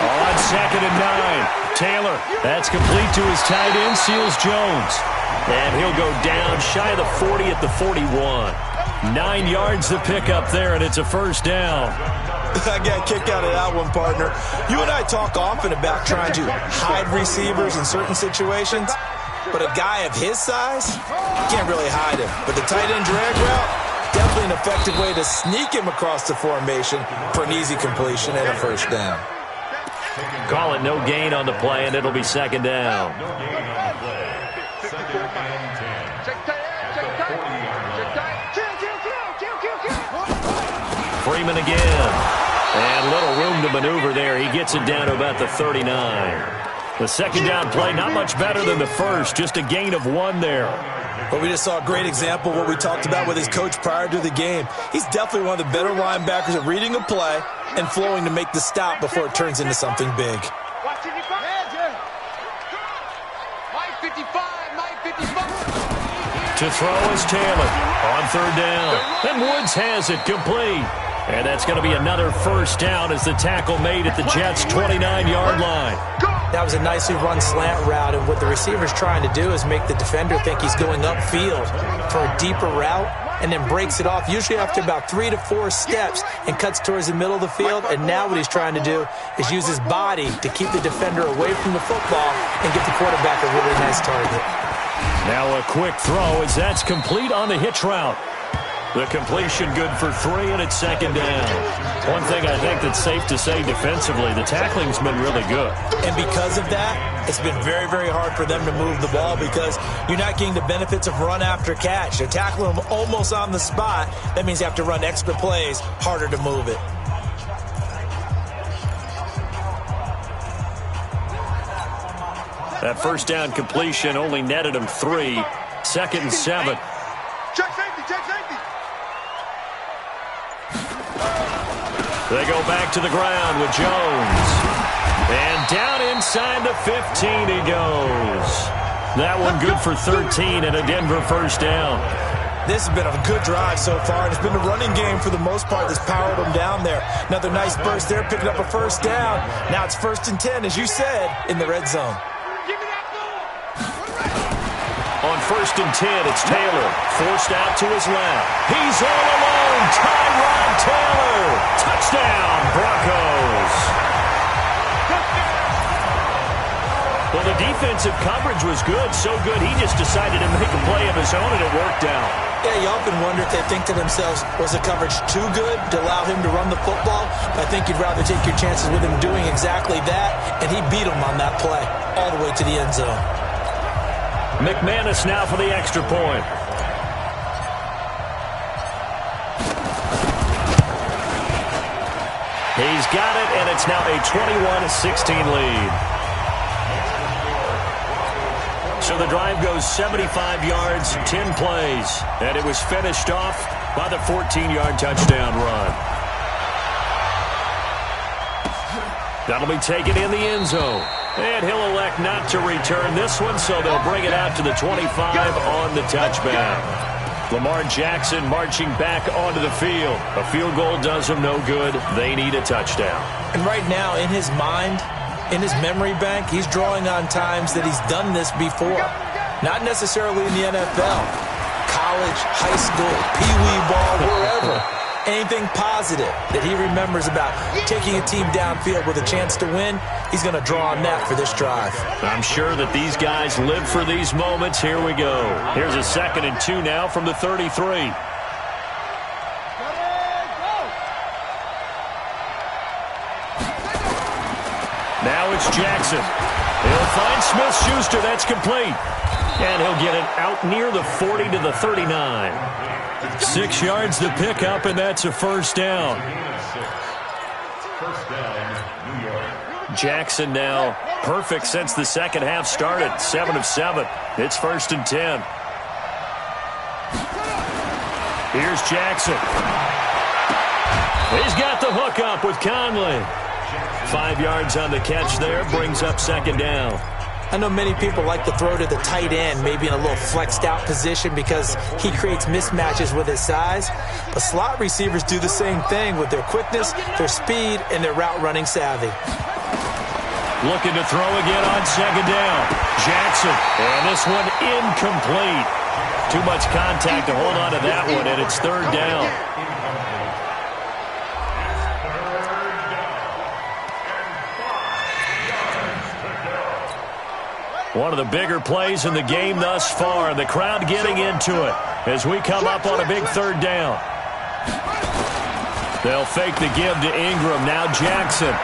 [SPEAKER 3] On 2nd and 9. Taylor, that's complete to his tight end, Seals Jones. And he'll go down shy of the 40 at the 41. 9 yards to pick up there, and it's a first down.
[SPEAKER 4] I got a kick out of that one, partner. You and I talk often about trying to hide receivers in certain situations, but a guy of his size, you can't really hide him. But the tight end drag route, definitely an effective way to sneak him across the formation for an easy completion and a first down.
[SPEAKER 3] Call it no gain on the play, and it'll be 2nd down. Freeman again. And little room to maneuver there. He gets it down to about the 39. The 2nd down play, not much better than the first. Just a gain of 1 there.
[SPEAKER 4] But we just saw a great example of what we talked about with his coach prior to the game. He's definitely one of the better linebackers at reading a play and flowing to make the stop before it turns into something big.
[SPEAKER 3] To throw is Taylor on 3rd down. And Woods has it complete. And that's going to be another first down as the tackle made at the Jets' 29-yard line.
[SPEAKER 4] That was a nicely run slant route, and what the receiver's trying to do is make the defender think he's going upfield for a deeper route and then breaks it off, usually after about 3 to 4 steps, and cuts towards the middle of the field. And now what he's trying to do is use his body to keep the defender away from the football and get the quarterback a really nice target.
[SPEAKER 3] Now a quick throw as that's complete on the hitch route. The completion good for 3, and it's 2nd down. One thing I think that's safe to say defensively, the tackling's been really good.
[SPEAKER 4] And because of that, it's been very, very hard for them to move the ball because you're not getting the benefits of run after catch. They're tackling them almost on the spot. That means you have to run extra plays, harder to move it.
[SPEAKER 3] That first down completion only netted him 3. 2nd and 7.
[SPEAKER 1] Check safety, check safety.
[SPEAKER 3] They go back to the ground with Jones. And down inside the 15 he goes. That one good for 13 and a Denver first down.
[SPEAKER 4] This has been a good drive so far, and it's been the running game for the most part that's powered them down there. Another nice burst there, picking up a first down. Now it's 1st and 10, as you said, in the red zone.
[SPEAKER 3] On 1st and 10, it's Taylor. Forced out to his left. He's all alone. Tyrod Taylor. Touchdown, Broncos. Well, the defensive coverage was good. So good, he just decided to make a play of his own, and it worked out.
[SPEAKER 4] Yeah, you often wonder if they think to themselves, was the coverage too good to allow him to run the football? I think you'd rather take your chances with him doing exactly that, and he beat him on that play all the way to the end zone.
[SPEAKER 3] McManus now for the extra point. He's got it, and it's now a 21-16 lead. So the drive goes 75 yards, 10 plays, and it was finished off by the 14-yard touchdown run. That'll be taken in the end zone. And he'll elect not to return this one, so they'll bring it out to the 25 on the touchback. Lamar Jackson marching back onto the field. A field goal does them no good. They need a touchdown.
[SPEAKER 4] And right now, in his mind, in his memory bank, he's drawing on times that he's done this before. Not necessarily in the NFL. College, high school, pee-wee ball, wherever. Anything positive that he remembers about taking a team downfield with a chance to win, he's going to draw on that for this drive.
[SPEAKER 3] I'm sure that these guys live for these moments. Here we go. Here's a 2nd and 2 now from the 33. Now it's Jackson. He'll find Smith-Schuster. That's complete. And he'll get it out near the 40 to the 39. 6 yards to pick up, and that's a first down. Jackson now perfect since the second half started. 7 of 7. It's 1st and 10. Here's Jackson. He's got the hook up with Conley. 5 yards on the catch there, brings up second down.
[SPEAKER 4] I know many people like to throw to the tight end, maybe in a little flexed out position because he creates mismatches with his size. But slot receivers do the same thing with their quickness, their speed, and their route running savvy.
[SPEAKER 3] Looking to throw again on second down. Jackson, and this one incomplete. Too much contact to hold on to that one, and it's third down. One of the bigger plays in the game thus far, and the crowd getting into it as we come up on a big third down. They'll fake the give to Ingram. Now Jackson.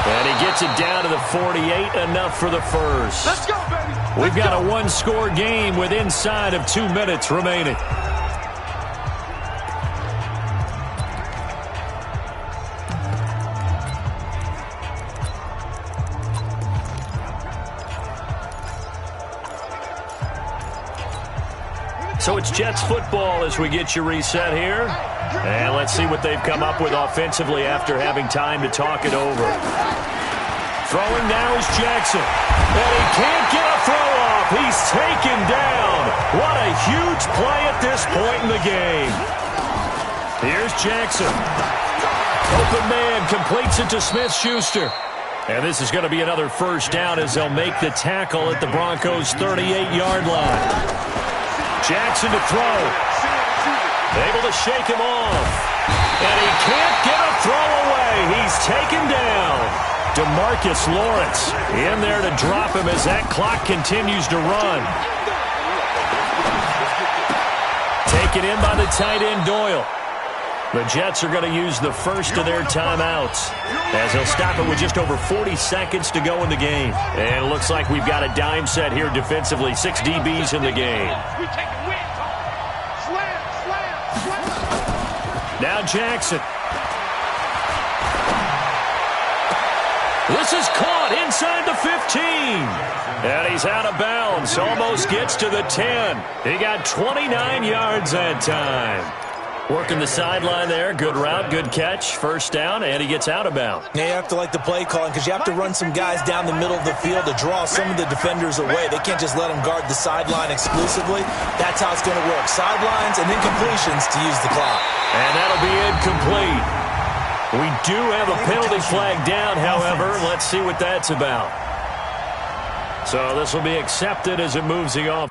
[SPEAKER 3] And he gets it down to the 48, enough for the first.
[SPEAKER 1] Let's go, baby.
[SPEAKER 3] We've got a one-score game with inside of 2 minutes remaining. So it's Jets football as we get you reset here. And let's see what they've come up with offensively after having time to talk it over. Throwing now is Jackson. And he can't get a throw off. He's taken down. What a huge play at this point in the game. Here's Jackson. Open man completes it to Smith-Schuster. And this is going to be another first down as they'll make the tackle at the Broncos' 38-yard line. Jackson to throw. Able to shake him off. And he can't get a throw away. He's taken down. DeMarcus Lawrence in there to drop him as that clock continues to run. Taken in by the tight end Doyle. The Jets are going to use the first of their timeouts as they'll stop it with just over 40 seconds to go in the game. And it looks like we've got a dime set here defensively. 6 DBs in the game. Now Jackson. This is caught inside the 15. And he's out of bounds. Almost gets to the 10. He got 29 yards that time. Working the sideline there. Good route, good catch. First down, and he gets out of bounds.
[SPEAKER 4] Yeah, you have to like the play calling because you have to run some guys down the middle of the field to draw some of the defenders away. They can't just let them guard the sideline exclusively. That's how it's going to work. Sidelines and then completions to use the clock.
[SPEAKER 3] And that'll be incomplete. We do have a penalty flag down, however. Let's see what that's about. So this will be accepted as it moves the off.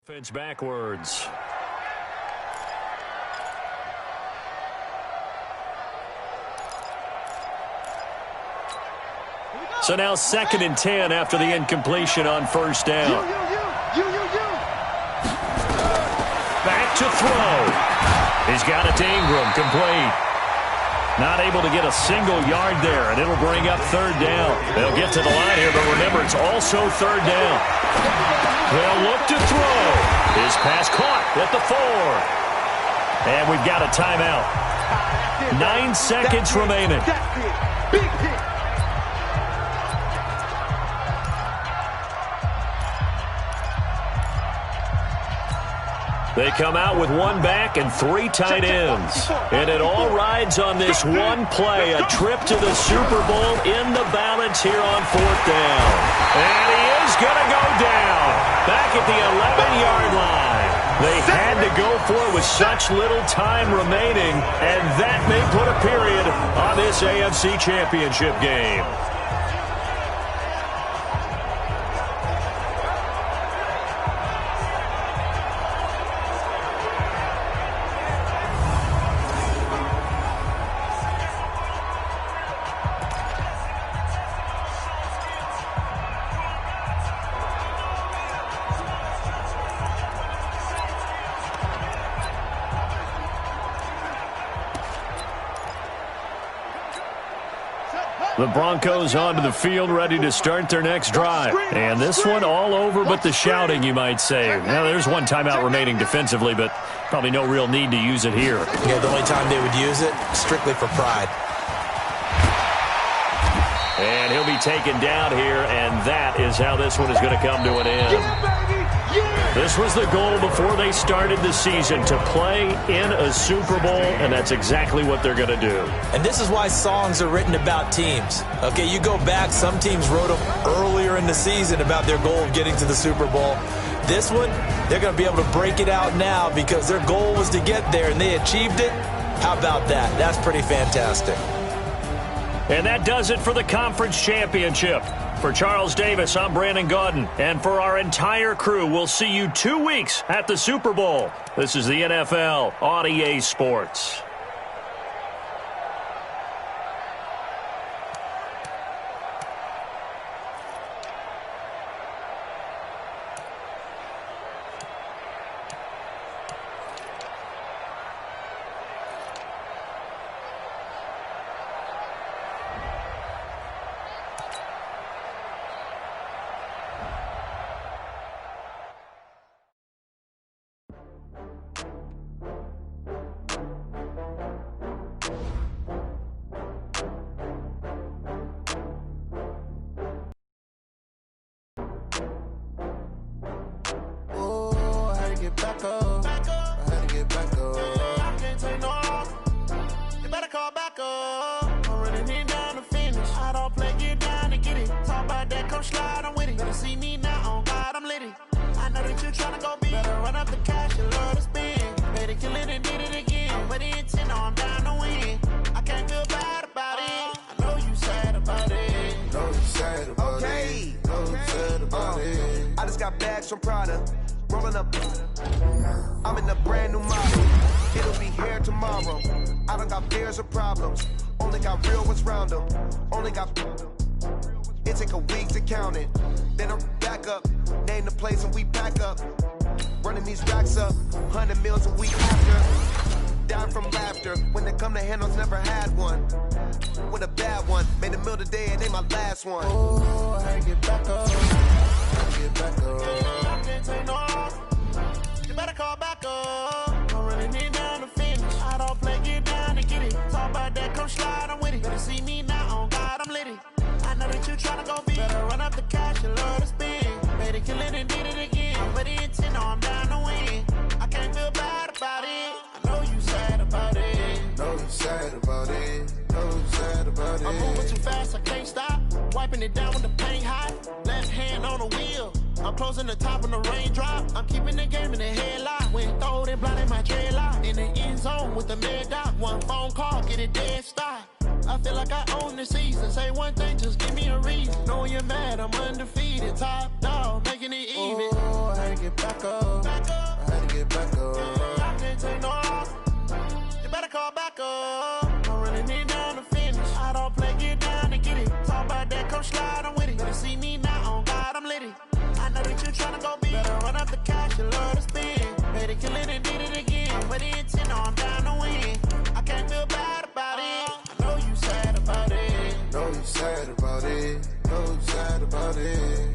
[SPEAKER 3] Offense backwards. So now 2nd and 10 after the incompletion on first down. Back to throw. He's got it to Ingram, complete. Not able to get a single yard there, and it'll bring up third down. They'll get to the line here, but remember, it's also third down. They'll look to throw. His pass caught at the 4. And we've got a timeout. 9 seconds remaining.
[SPEAKER 1] Big hit.
[SPEAKER 3] They come out with 1 back and 3 tight ends. And it all rides on this one play, a trip to the Super Bowl in the balance here on 4th down. And he is going to go down back at the 11-yard line. They had to go for it with such little time remaining, and that may put a period on this AFC Championship game. The Broncos onto the field, ready to start their next drive. And this one all over but the shouting, you might say. Now, there's one timeout remaining defensively, but probably no real need to use it here.
[SPEAKER 4] Yeah, the only time they would use it, strictly for pride.
[SPEAKER 3] And he'll be taken down here, and that is how this one is going to come to an end.
[SPEAKER 1] Yeah, baby! Yeah!
[SPEAKER 3] This was the goal before they started the season, to play in a Super Bowl, and that's exactly what they're going to do.
[SPEAKER 4] And this is why songs are written about teams. Okay, you go back, some teams wrote them earlier in the season about their goal of getting to the Super Bowl. This one, they're going to be able to break it out now because their goal was to get there, and they achieved it. How about that? That's pretty fantastic.
[SPEAKER 3] And that does it for the conference championship. For Charles Davis, I'm Brandon Gaudin. And for our entire crew, we'll see you 2 weeks at the Super Bowl. This is the NFL on EA Sports.
[SPEAKER 7] I'm in a brand new model. It'll be here tomorrow. I don't got fears or problems. Only got real ones round them. Only got. It take a week to count it. Then I'm back up. Name the place and we pack up. Running these racks up. 100 meals a week after. Down from laughter. When they come to handles, never had one. With a bad one. Made a meal today and ain't my last one. Oh, I get back up. I get back up. I can't take no off. You better call back up. I'm running it down the finish. I don't play, get down and get it. Talk about that, come slide, I'm with it. Better see me now, on God, I'm litty. I know that you tryna go big. Better run up the cash, you love to spin. Made it, kill it, and did it again. But the intent, no, I'm down to win. I can't feel bad about it. I know you sad about it. Know you sad about it. Know you sad about it. I'm moving too fast, I can't stop. Wiping it down with the paint hot. Left hand on the wheel. I'm closing the top on the raindrop. I'm keeping the game in the headlock. When throw it, blinding my dreadlock. In the end zone with the mad dot. One phone call, get it dead stop. I feel like I own the season. Say one thing, just give me a reason. Knowing you're mad, I'm undefeated. Top dog, making it even. Oh, I had to get back up. I had to get back up. I can't take no off. You better call back up. I'm running it down to finish. I don't play, get down and get it. Talk about that, come slide, I'm with it. Better see me now, on God, I'm litty. I know that you tryna go big. Better run up the cash, you love to spin. Made it, kill it, and did it again. But the intent, no, I'm down to win. I can't feel bad about it. I know you sad about it. Know you sad about it. Know you sad about it.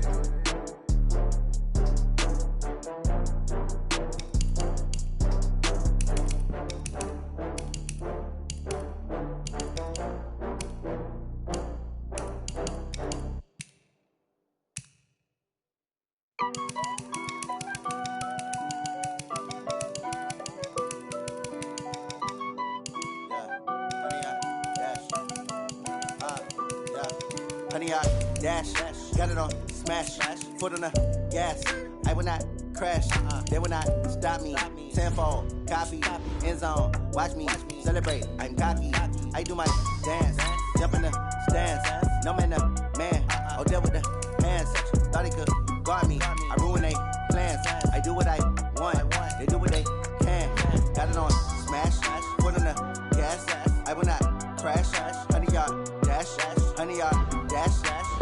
[SPEAKER 8] Honey, I dash, got it on smash, foot on the gas. I will not crash, they will not stop me. Tenfold, copy, end zone, watch me celebrate. I'm cocky, I do my dance, jump in the stands. No man, the man, oh, deal with the hands. Thought he could guard me, I ruin they plans. I do what I want, they do what they can. Got it on smash, foot on the gas. I will not crash, honey, y'all dash, honey, y'all.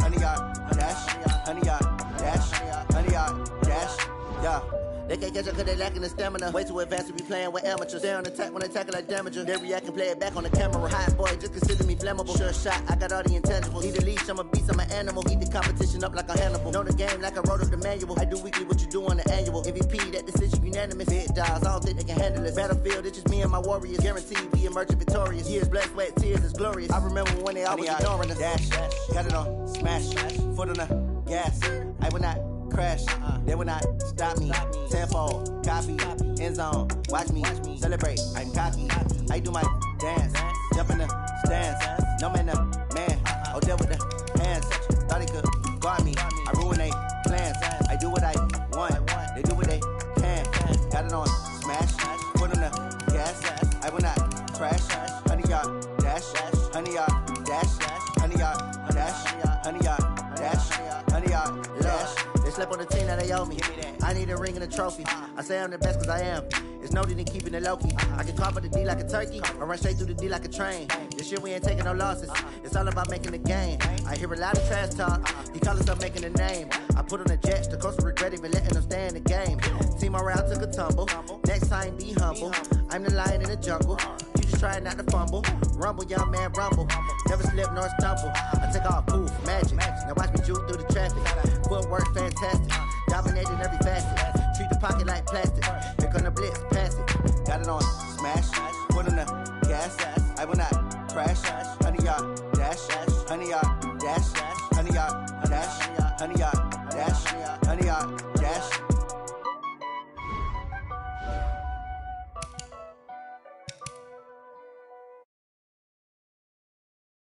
[SPEAKER 8] Honey, yard, dash, honey, yard, dash, honey, yard, dash, yeah. They can't catch up cause they lacking the stamina. Way too advanced to be playing with amateurs. They on attack when they tackle like damager. They react and play it back on the camera. Hot boy, just consider me flammable. Sure shot, I got all the intangibles. Need a leash, I'm a beast, I'm an animal. Heat the competition up like a Hannibal. Know the game like I wrote up the manual. I do weekly what you do on the annual. MVP, that decision unanimous. Big dogs, I don't think they can handle it. Battlefield, it's just me and my warriors. Guaranteed we emerging victorious. Years, blood, sweat, tears, it's glorious. I remember when they always ignoring us. Dash, got it on, smash, foot on the gas. I will not crash, they will not stop me. Tenfold, copy, end zone, watch me celebrate. I'm cocky, I do my dance, jump in the stands. No man, man, oh there with the hands. Thought he could guard me, I ruin they plans. I do what I want, they do what they can. Got it on, smash, foot on the gas. I will not crash, 100-yard dash, 100-yard dash, 100-yard dash, 100-yard dash, 100-yard dash. They slept on the team that they owe me. I need a ring and a trophy. I say I'm the best cause I am. It's no need in keeping it low-key. I can carve the D like a turkey or run straight through the D like a train. This year we ain't taking no losses. It's all about making the game. I hear a lot of trash talk. He call himself making a name. I put on the Jets. The coach will regret even letting them stay in the game. Team around took a tumble. Next time be humble. I'm the lion in the jungle. You just try not to fumble. Rumble, young man, rumble. Never slip nor stumble. I take off, poof, magic. Now watch me juke through the traffic. Footwork fantastic. Dominating every facet. Treat the pocket like plastic. Here come the blitz, pass it. Got it on, smash. Foot on the gas. I will not crash. 100-yard dash.